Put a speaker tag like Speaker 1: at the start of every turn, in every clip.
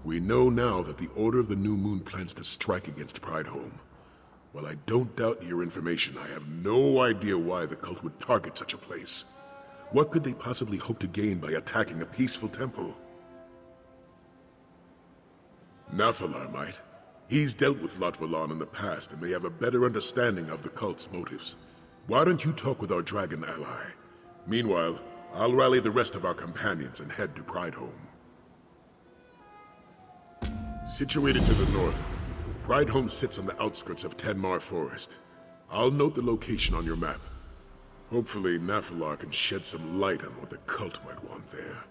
Speaker 1: We know now that the Order of the New Moon plans to strike against Prideholme. While I don't doubt your information, I have no idea why the cult would target such a place. What could they possibly hope to gain by attacking a peaceful temple? Nathalar might. He's dealt with Lotvalon in the past and may have a better understanding of the cult's motives. Why don't you talk with our dragon ally? Meanwhile, I'll rally the rest of our companions and head to Prideholme. Situated to the north, Prideholme sits on the outskirts of Tenmar Forest. I'll note the location on your map. Hopefully, Nathalar can shed some light on what the cult might want there.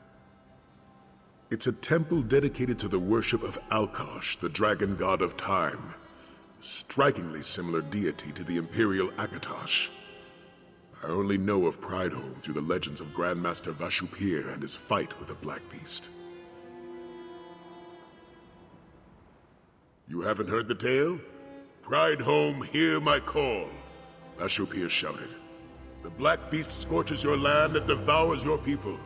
Speaker 1: It's a temple dedicated to the worship of Alkosh, the dragon god of time. A strikingly similar deity to the Imperial Akatosh. I only know of Prideholme through the legends of Grandmaster Vashupir and his fight with the Black Beast. You haven't heard the tale? Prideholme, hear my call, Vashupir shouted. The Black Beast scorches your land and devours your people.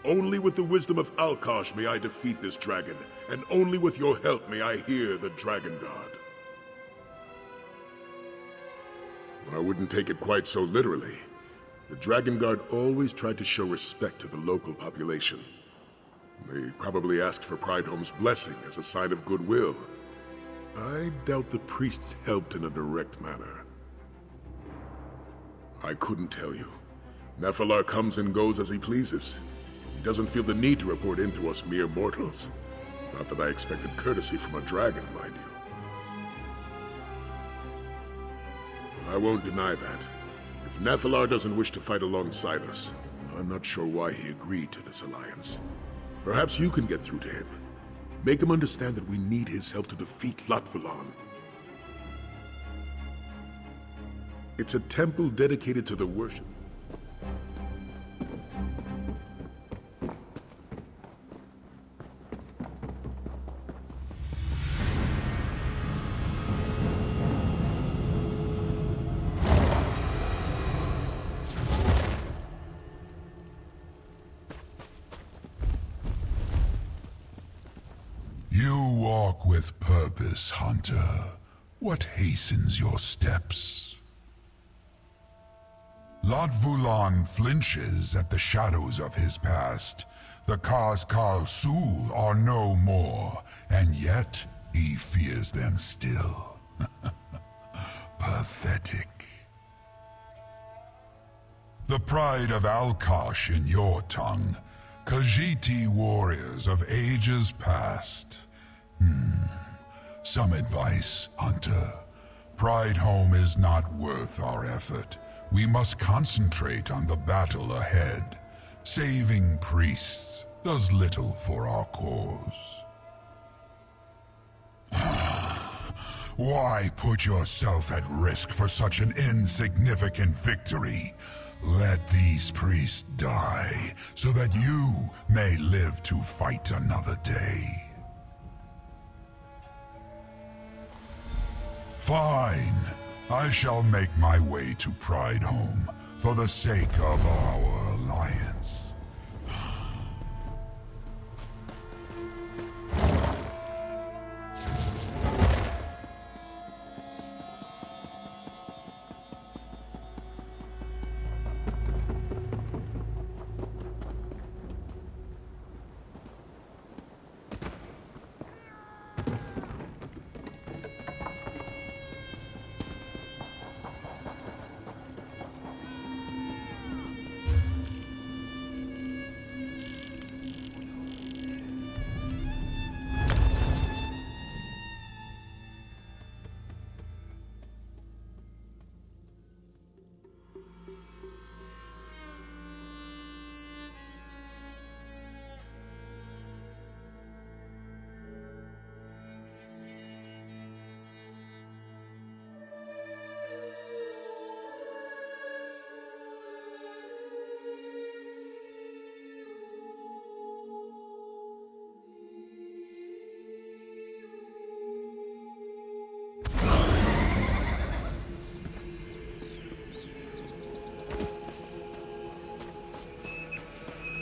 Speaker 1: Only with the wisdom of Alkosh may I defeat this dragon, and only with your help may I hear the Dragon God. I wouldn't take it quite so literally. The Dragon Guard always tried to show respect to the local population. They probably asked for Prideholme's blessing as a sign of goodwill. I doubt the priests helped in a direct manner. I couldn't tell you. Nathalar comes and goes as he pleases. He doesn't feel the need to report in to us mere mortals. Not that I expected courtesy from a dragon, mind you. I won't deny that. If Nathalar doesn't wish to fight alongside us, I'm not sure why he agreed to this alliance. Perhaps you can get through to him. Make him understand that we need his help to defeat Lotvalon. It's a temple dedicated to the worship.
Speaker 2: You walk with purpose, Hunter. What hastens your steps? Lotvalon flinches at the shadows of his past. The Kaz Sul are no more, and yet he fears them still. Pathetic. The pride of Alkosh in your tongue. Khajiit warriors of ages past. Some advice, Hunter. Prideholme is not worth our effort. We must concentrate on the battle ahead. Saving priests does little for our cause. Why put yourself at risk for such an insignificant victory? Let these priests die, so that you may live to fight another day. Fine. I shall make my way to Prideholme, for the sake of our alliance.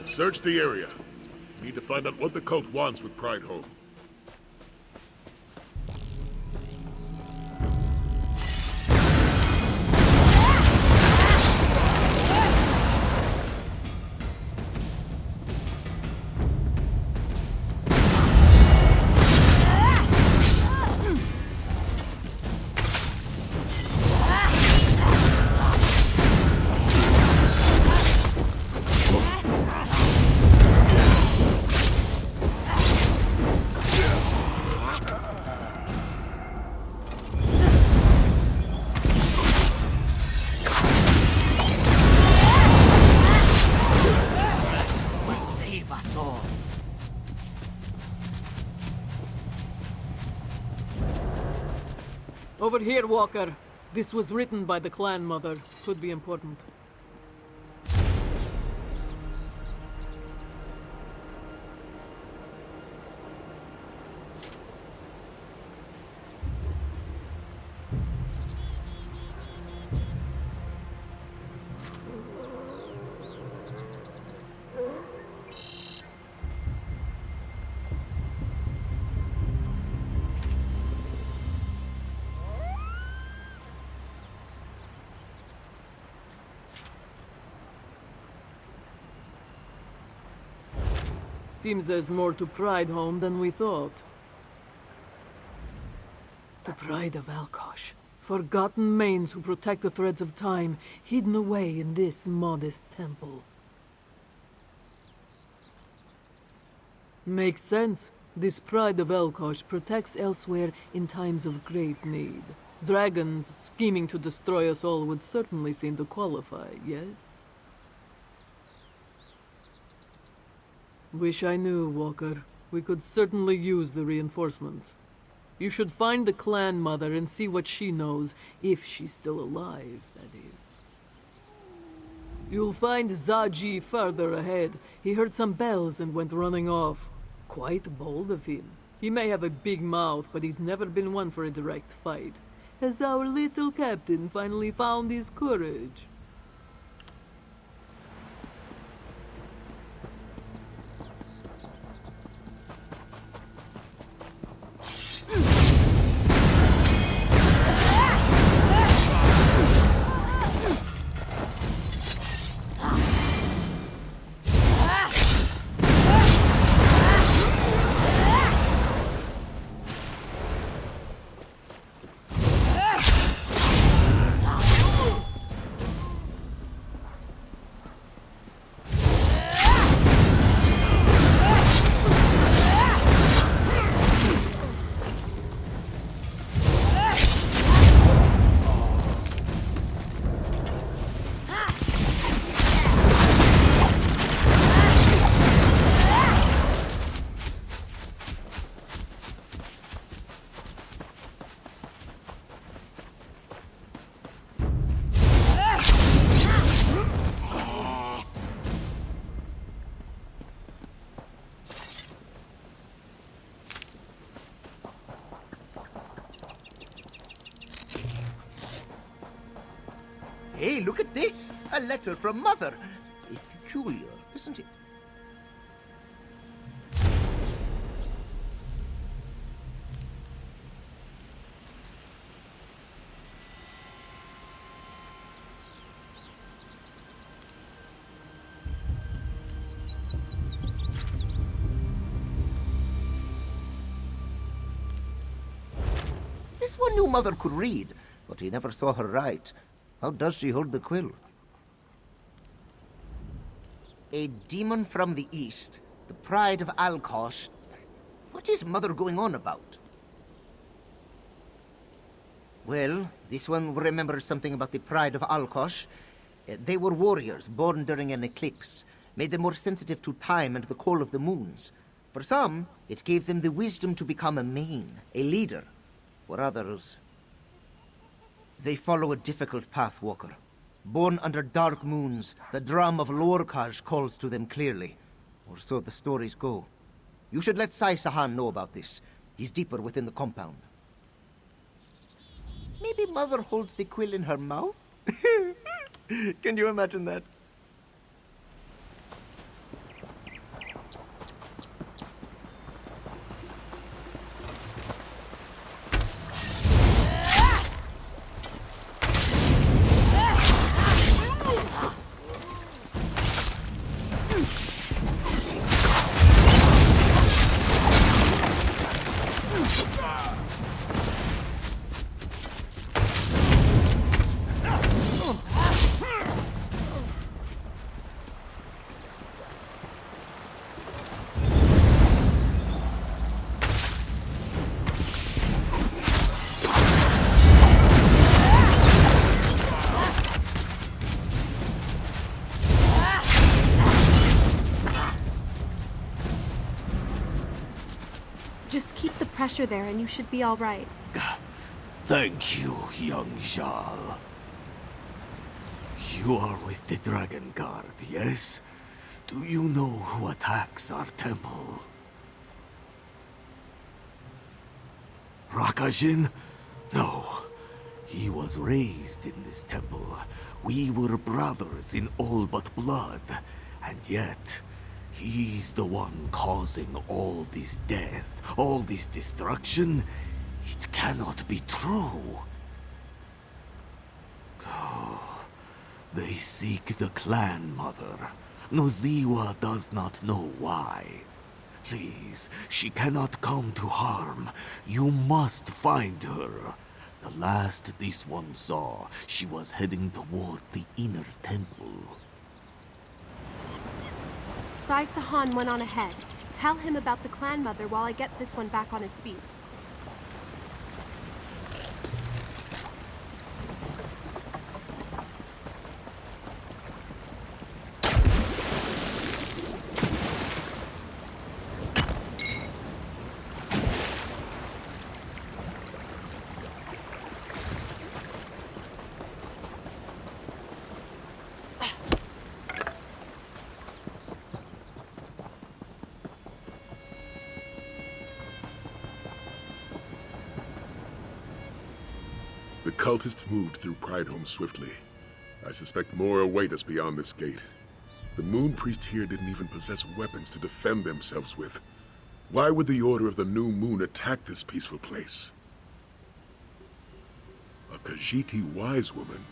Speaker 1: Search the area. Need to find out what the cult wants with Prideholme.
Speaker 3: us all.
Speaker 4: Over here, Walker. This was written by the clan mother. Could be important. Seems there's more to Pride Home than we thought. The Pride of Alkosh. Forgotten mains who protect the threads of time, hidden away in this modest temple. Makes sense. This Pride of Alkosh protects elsewhere in times of great need. Dragons scheming to destroy us all would certainly seem to qualify, yes? Wish I knew, Walker. We could certainly use the reinforcements. You should find the clan mother and see what she knows, if she's still alive, that is. You'll find Zaji further ahead. He heard some bells and went running off. Quite bold of him. He may have a big mouth, but he's never been one for a direct fight. Has our little captain finally found his courage?
Speaker 3: Hey, look at this! A letter from Mother. Peculiar, isn't it? This one knew Mother could read, but he never saw her write. How does she hold the quill? A demon from the east, the pride of Alkosh. What is Mother going on about? Well, this one remembers something about the pride of Alkosh. They were warriors born during an eclipse, made them more sensitive to time and the call of the moons. For some, it gave them the wisdom to become a main, a leader. For others, they follow a difficult path, Walker. Born under dark moons, the drum of Lorkaj calls to them clearly. Or so the stories go. You should let Sai Sahan know about this. He's deeper within the compound. Maybe Mother holds the quill in her mouth? Can you imagine that?
Speaker 5: Just keep the pressure there and you should be all right.
Speaker 6: Thank you, young Jarl. You are with the Dragon Guard, yes? Do you know who attacks our temple? Rakajin? No. He was raised in this temple. We were brothers in all but blood. And yet, he's the one causing all this death, all this destruction. It cannot be true. They seek the clan mother. Noziwa does not know why. Please, she cannot come to harm. You must find her. The last this one saw, she was heading toward the inner temple.
Speaker 5: Sai Sahan went on ahead. Tell him about the clan mother while I get this one back on his feet.
Speaker 1: The cultists moved through Prideholme swiftly. I suspect more await us beyond this gate. The Moon Priest here didn't even possess weapons to defend themselves with. Why would the Order of the New Moon attack this peaceful place? A Khajiiti wise woman?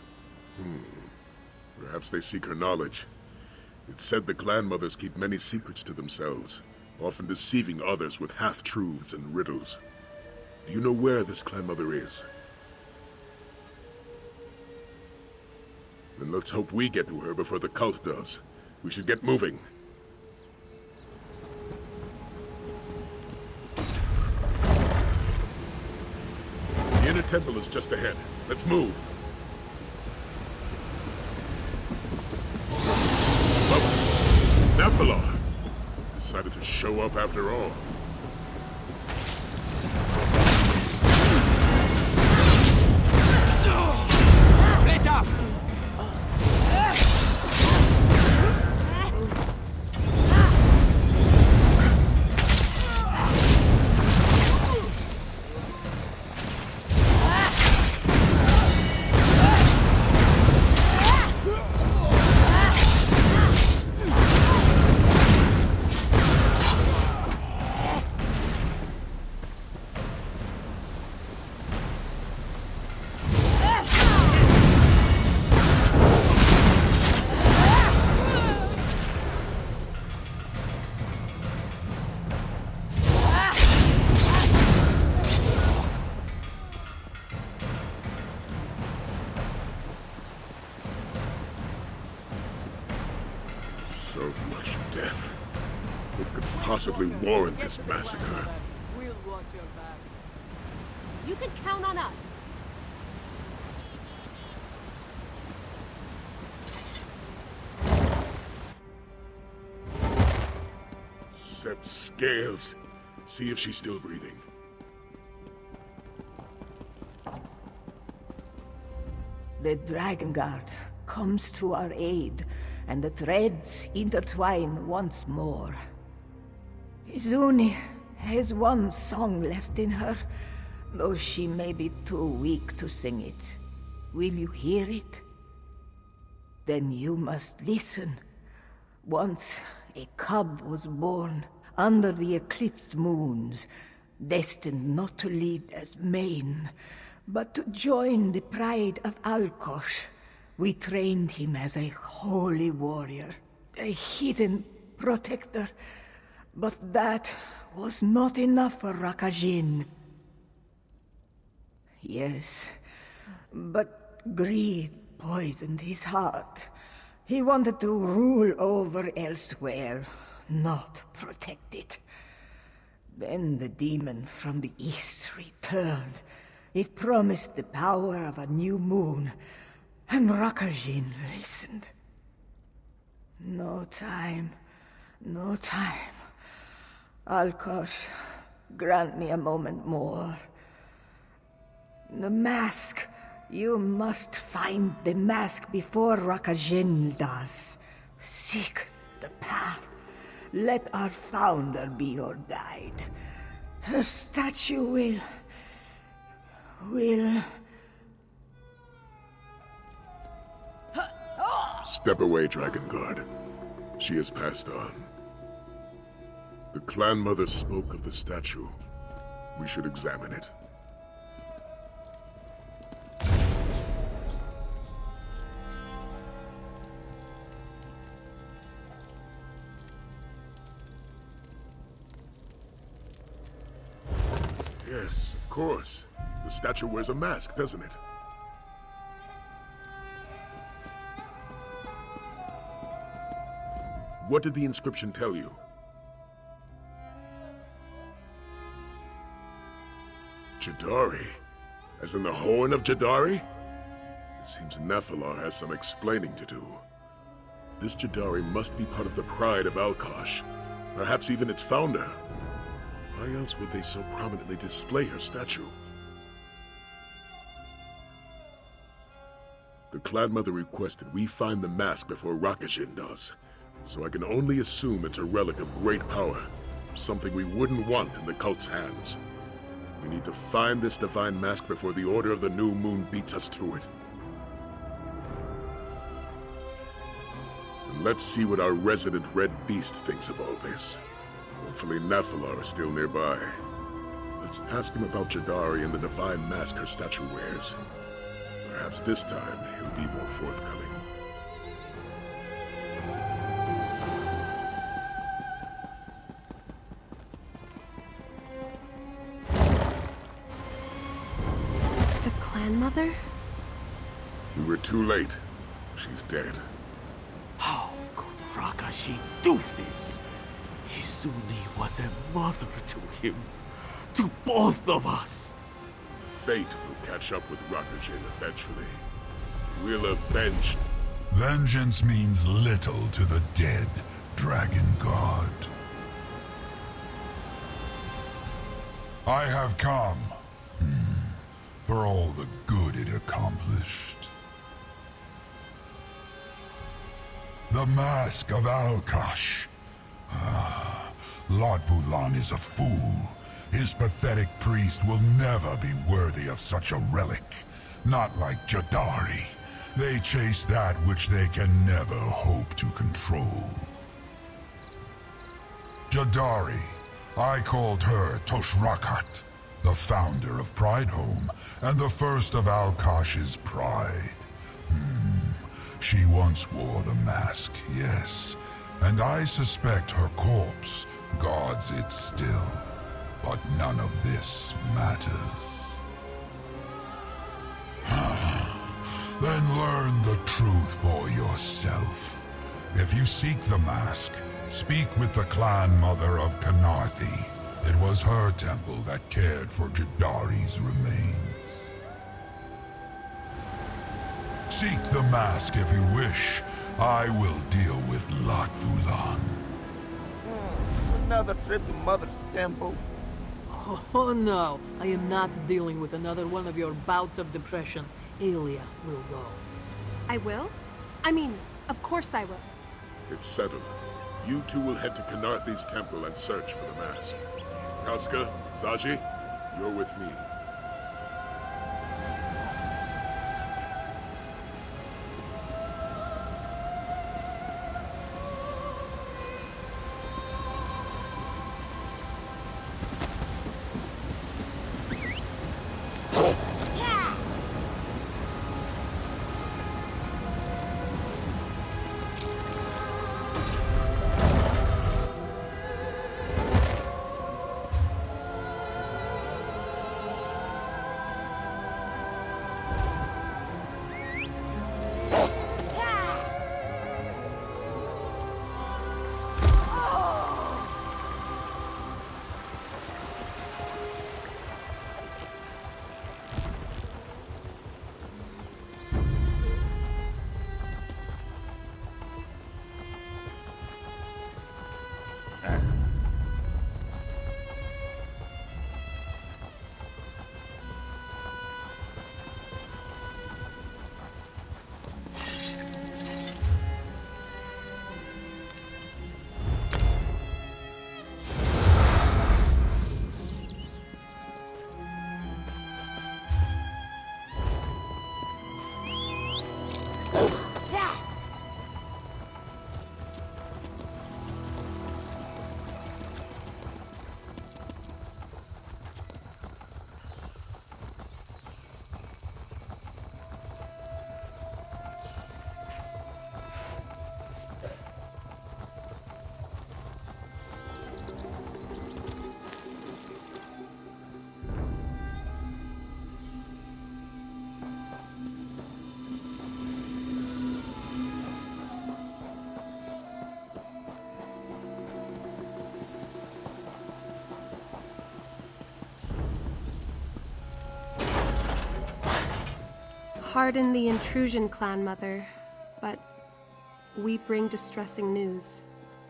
Speaker 1: Perhaps they seek her knowledge. It's said the clan mothers keep many secrets to themselves, often deceiving others with half-truths and riddles. Do you know where this clan mother is? Then let's hope we get to her before the cult does. We should get moving. The inner temple is just ahead. Let's move. Lotus, Nephilar decided to show up after all.
Speaker 6: Split up!
Speaker 1: So much death. What could possibly warrant this massacre?
Speaker 4: We'll watch your back.
Speaker 5: You can count on us.
Speaker 1: Sept scales. See if she's still breathing.
Speaker 7: The Dragon Guard comes to our aid, and the threads intertwine once more. Izuni has one song left in her, though she may be too weak to sing it. Will you hear it? Then you must listen. Once a cub was born under the eclipsed moons, destined not to lead as main, but to join the pride of Alkosh. We trained him as a holy warrior, a hidden protector. But that was not enough for Rakajin. Yes, but greed poisoned his heart. He wanted to rule over elsewhere, not protect it. Then the demon from the east returned. It promised the power of a new moon, and Rakajin listened. No time, no time. Alkosh, grant me a moment more. The mask. You must find the mask before Rakajin does. Seek the path. Let our founder be your guide. Her statue will...
Speaker 1: Step away, Dragon Guard. She has passed on. The clan mother spoke of the statue. We should examine it. Yes, of course. The statue wears a mask, doesn't it? What did the inscription tell you? Jadari? As in the Horn of Jadari? It seems Nephilar has some explaining to do. This Jadari must be part of the pride of Alkosh, perhaps even its founder. Why else would they so prominently display her statue? The clan mother requested we find the mask before Rakajin does, so I can only assume it's a relic of great power, something we wouldn't want in the cult's hands. We need to find this divine mask before the Order of the New Moon beats us to it. And let's see what our resident Red Beast thinks of all this. Hopefully Nephilar is still nearby. Let's ask him about Jadari and the divine mask her statue wears. Perhaps this time he'll be more forthcoming.
Speaker 5: The clan mother?
Speaker 1: We were too late. She's dead.
Speaker 6: How could Rakajin do this? Izuni was a mother to him. To both of us.
Speaker 1: Fate will catch up with Rakajin eventually. We'll avenge.
Speaker 2: Vengeance means little to the dead, Dragon God. I have come for all the good it accomplished. The Mask of Al Kasha. Lord Vulan is a fool. His pathetic priest will never be worthy of such a relic. Not like Jadari. They chase that which they can never hope to control. Jadari, I called her Toshrakat, the founder of Pridehome, and the first of Alkosh's pride. She once wore the mask, yes, and I suspect her corpse guards it still. But none of this matters. Then learn the truth for yourself. If you seek the mask, speak with the clan mother of Kanarthi. It was her temple that cared for Jadari's remains. Seek the mask if you wish. I will deal with Lot Vulan.
Speaker 3: Another trip to Mother's temple.
Speaker 4: Oh no, I am not dealing with another one of your bouts of depression. Aelia will go.
Speaker 5: I will? I mean, of course I will.
Speaker 1: It's settled. You two will head to Kanarthi's temple and search for the mask. Casca, Saji, you're with me.
Speaker 5: Pardon the intrusion, Clan Mother, but we bring distressing news.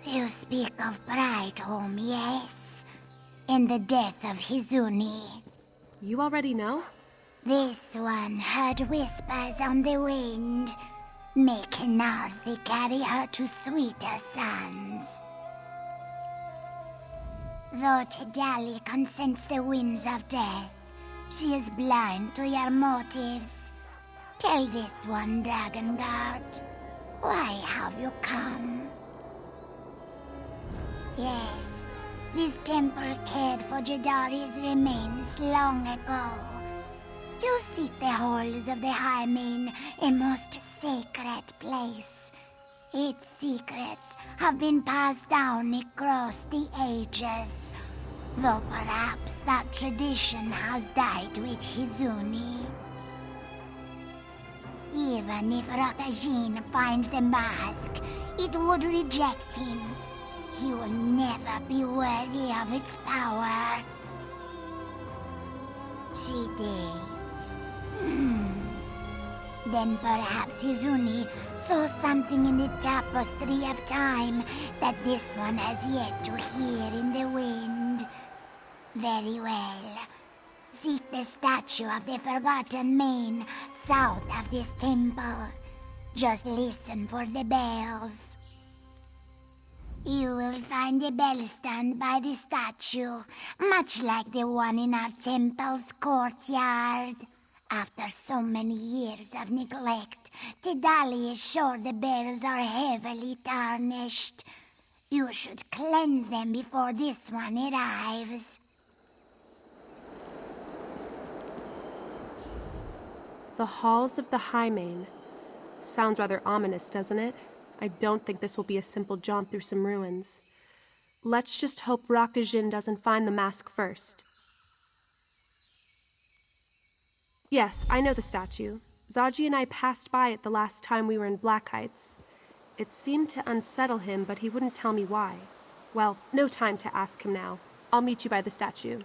Speaker 8: You speak of Brightholm, yes? And the death of Hizuni.
Speaker 5: You already know?
Speaker 8: This one heard whispers on the wind, making Narthi carry her to sweeter suns. Though Tidali can sense the winds of death, she is blind to your motives. Tell this one, Dragon Guard, why have you come? Yes, this temple cared for Jadari's remains long ago. You seek the halls of the Hymen, a most sacred place. Its secrets have been passed down across the ages, though perhaps that tradition has died with Hizuni. Even if Rakajin finds the mask, it would reject him. He will never be worthy of its power. She did. Then perhaps Hizuni saw something in the tapestry of time that this one has yet to hear in the wind. Very well. Seek the statue of the Forgotten Main south of this temple. Just listen for the bells. You will find a bell stand by the statue, much like the one in our temple's courtyard. After so many years of neglect, Tidali is sure the bells are heavily tarnished. You should cleanse them before this one arrives.
Speaker 5: The halls of the Hymen. Sounds rather ominous, doesn't it? I don't think this will be a simple jaunt through some ruins. Let's just hope Rakajin doesn't find the mask first. Yes, I know the statue. Zaji and I passed by it the last time we were in Black Heights. It seemed to unsettle him, but he wouldn't tell me why. Well, no time to ask him now. I'll meet you by the statue.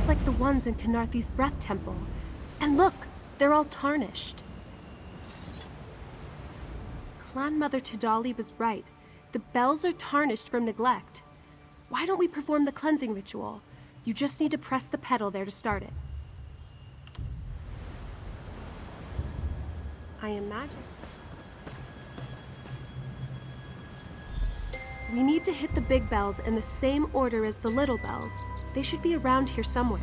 Speaker 5: Like the ones in Kanarthi's Breath Temple. And look, they're all tarnished. Clan Mother Tidali was right. The bells are tarnished from neglect. Why don't we perform the cleansing ritual? You just need to press the pedal there to start it. I imagine. We need to hit the big bells in the same order as the little bells. They should be around here somewhere.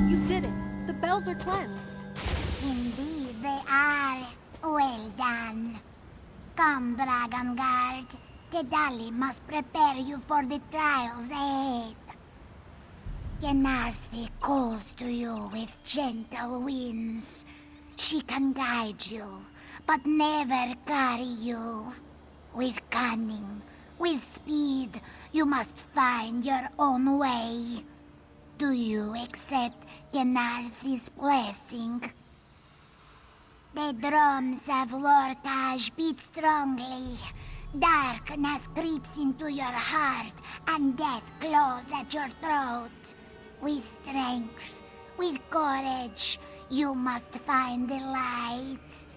Speaker 5: You did it! The bells are cleansed.
Speaker 8: Indeed they are. Well done. Come, Dragon Guard. Tedali must prepare you for the trials ahead. Genarthi calls to you with gentle winds. She can guide you, but never carry you. With cunning, with speed, you must find your own way. Do you accept Genarthi's blessing? The drums of Lorkaj beat strongly. Darkness creeps into your heart, and death claws at your throat. With strength, with courage, you must find the light.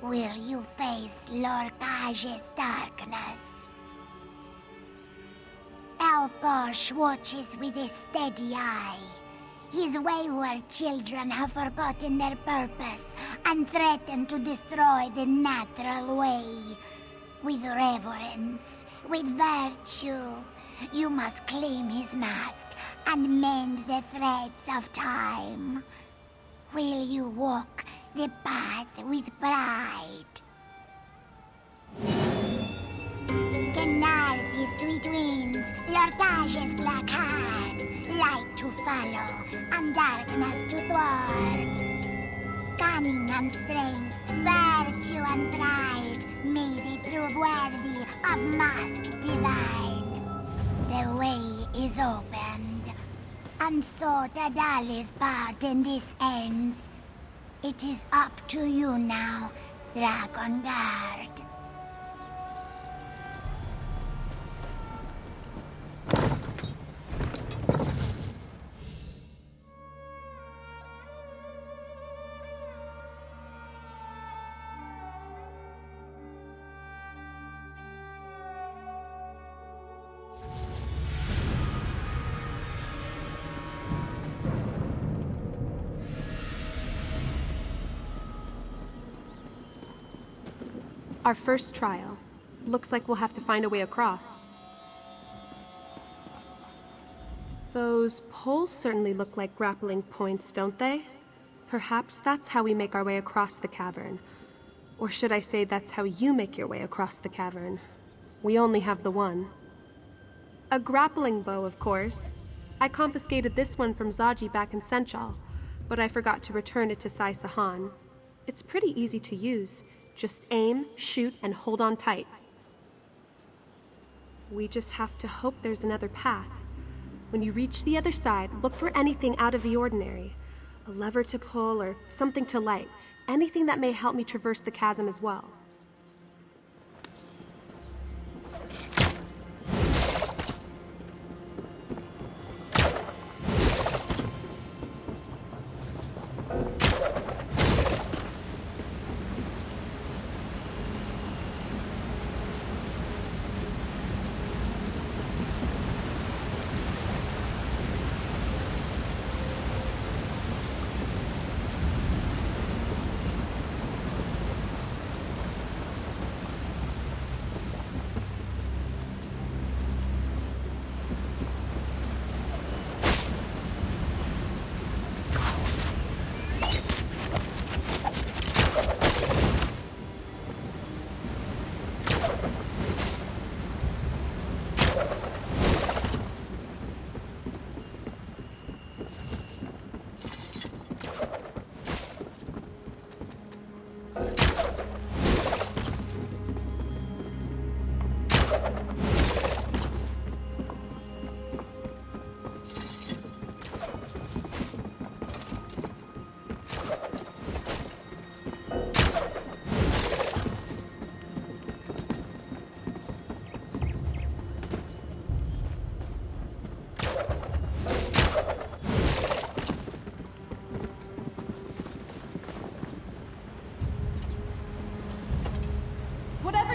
Speaker 8: Will you face Lorkaj's darkness? Alkosh watches with a steady eye. His wayward children have forgotten their purpose and threaten to destroy the natural way. With reverence, with virtue, you must claim his mask and mend the threads of time. Will you walk the path with pride? Genarthi's sweet wings, Lorkaj's black heart, light to follow and darkness to thwart. Cunning and strength, virtue and pride, may they prove worthy of mask divine. The way is opened, and so Tadali's part in this ends. It is up to you now, Dragon Guard.
Speaker 5: Our first trial. Looks like we'll have to find a way across. Those poles certainly look like grappling points, don't they? Perhaps that's how we make our way across the cavern. Or should I say that's how you make your way across the cavern. We only have the one. A grappling bow, of course. I confiscated this one from Zaji back in Seneschal, but I forgot to return it to Sai Sahan. It's pretty easy to use. Just aim, shoot, and hold on tight. We just have to hope there's another path. When you reach the other side, look for anything out of the ordinary. A lever to pull or something to light. Anything that may help me traverse the chasm as well.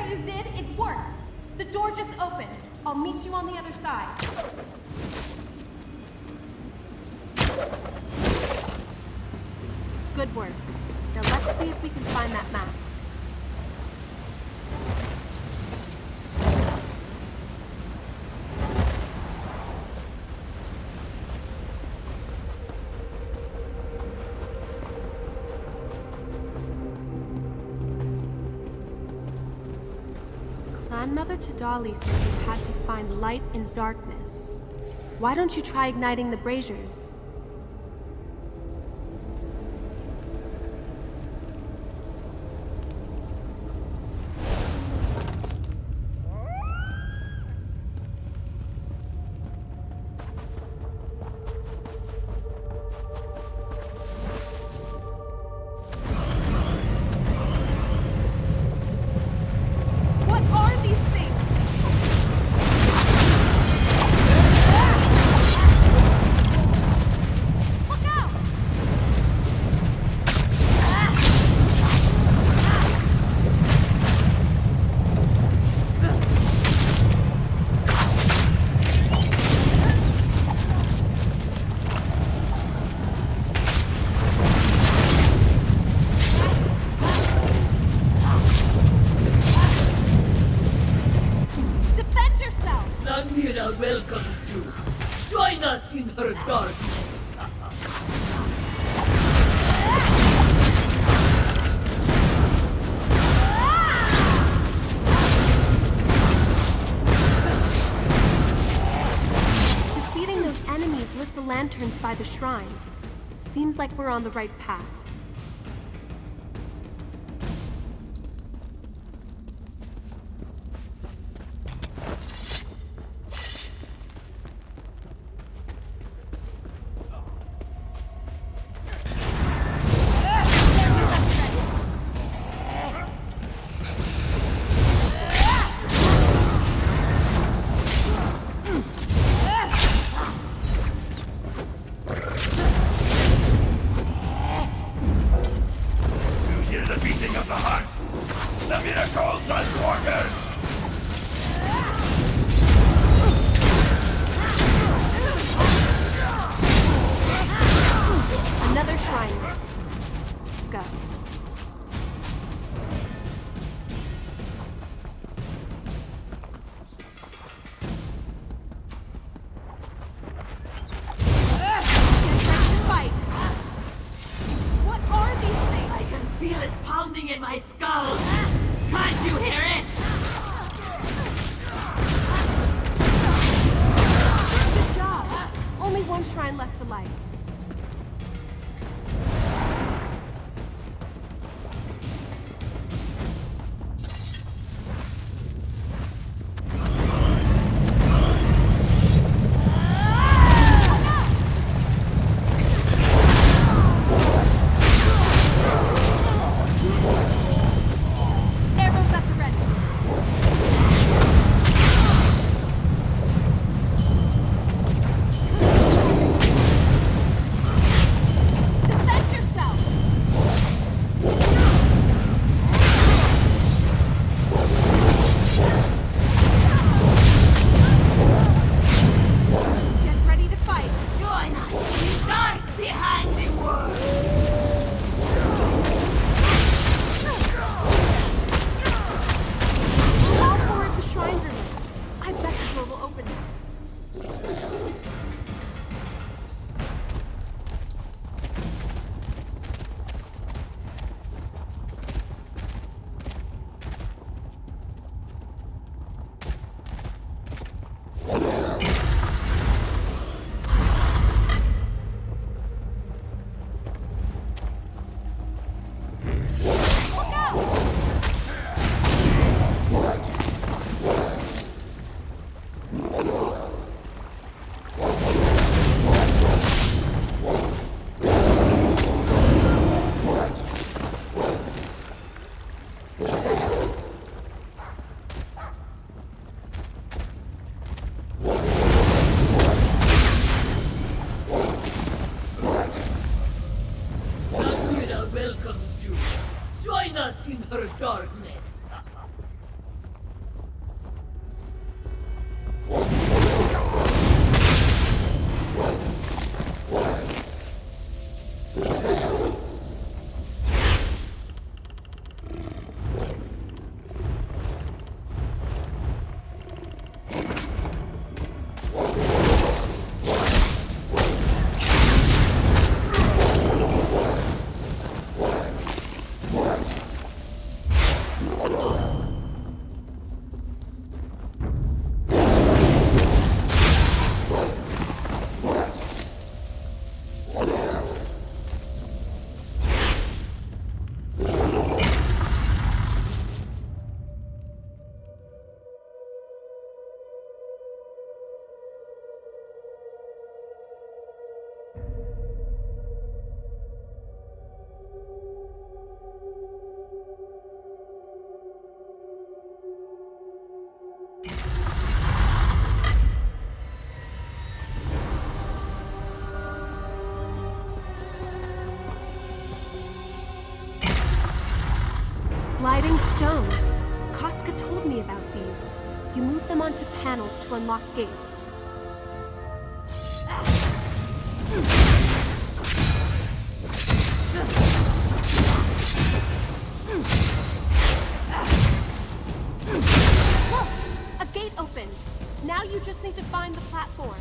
Speaker 9: you did, it worked. The door just opened. I'll meet you on the other side.
Speaker 5: Good work. Now let's see if we can find that mask. Grandmother Tadali said you had to find light in darkness. Why don't you try igniting the braziers?
Speaker 9: What are these things? Look out! Defend yourself!
Speaker 10: Langira welcomes you. Join us in her darkness.
Speaker 5: Defeating those enemies lit the lanterns by the shrine. Seems like we're on the right path.
Speaker 11: You hear the beating of the heart? The miracles as walkers!
Speaker 5: Another shrine. Go.
Speaker 9: Fight! What are these things?
Speaker 10: I can feel it pounding in my skull. Can't you hear it?
Speaker 5: Good job. Only one shrine left to light.
Speaker 9: Arrows at the ready. Defend yourself! Get ready to fight.
Speaker 10: Join us in dark behind the world.
Speaker 5: All four of the shrines are lit. I bet the door will open now.
Speaker 10: Langira welcomes you. Join us in her darkness.
Speaker 5: Sliding stones. Koska told me about these. You move them onto panels to unlock gates.
Speaker 9: Look! A gate opened. Now you just need to find the platform.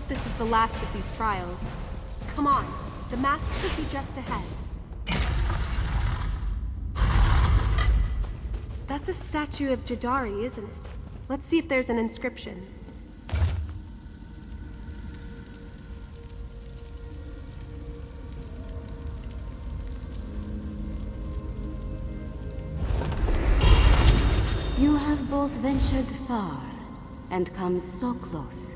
Speaker 5: this is the last of these trials. Come on, the mask should be just ahead. That's a statue of Jadari, isn't it? Let's see if there's an inscription.
Speaker 12: You have both ventured far and come so close,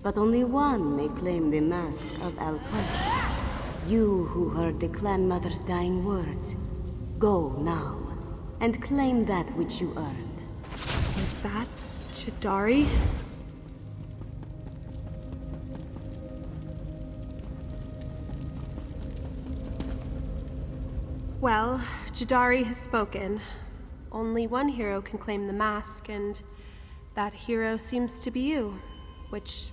Speaker 12: but only one may claim the Mask of Al Kasha. You who heard the clan mother's dying words, go now and claim that which you earned.
Speaker 5: Is that Jadari? Well, Jadari has spoken. Only one hero can claim the mask, and that hero seems to be you. Which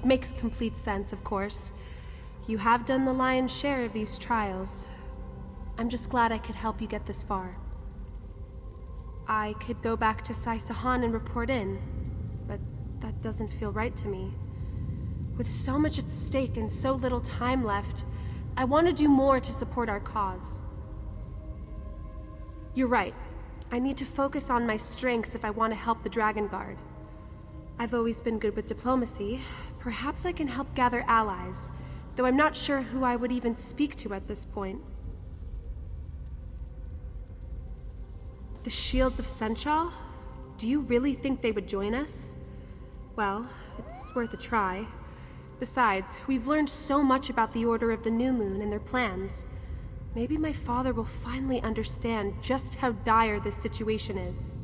Speaker 5: makes complete sense, of course. You have done the lion's share of these trials. I'm just glad I could help you get this far. I could go back to Sai Sahan and report in, but that doesn't feel right to me. With so much at stake and so little time left, I want to do more to support our cause. You're right. I need to focus on my strengths if I want to help the Dragon Guard. I've always been good with diplomacy. Perhaps I can help gather allies, though I'm not sure who I would even speak to at this point. The Shields of Seneschal? Do you really think they would join us? Well, it's worth a try. Besides, we've learned so much about the Order of the New Moon and their plans. Maybe my father will finally understand just how dire this situation is.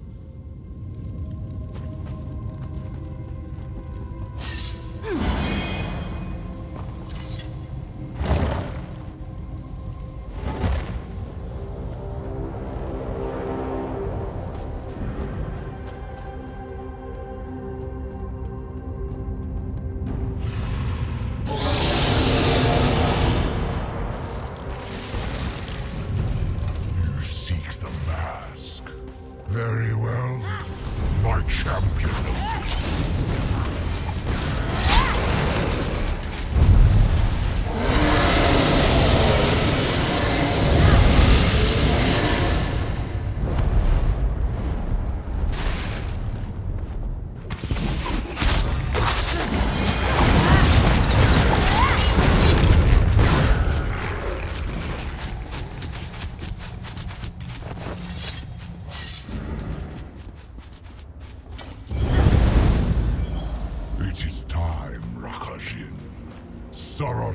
Speaker 2: Very well, my champion.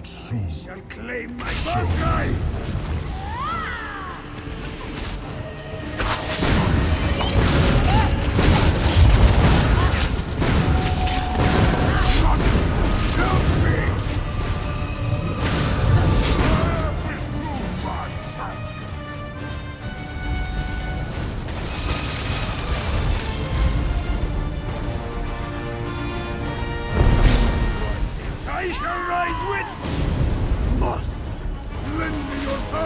Speaker 11: Shall claim my birthright! I shall rise with... Must lend me your power!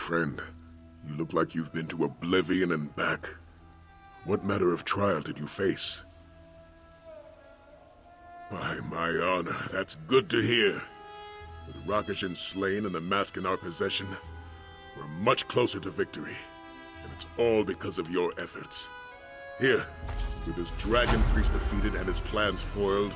Speaker 1: friend. You look like you've been to oblivion and back. What matter of trial did you face? By my honor, that's good to hear. With Rakishin slain and the mask in our possession, we're much closer to victory. And it's all because of your efforts. Here, with this dragon priest defeated and his plans foiled,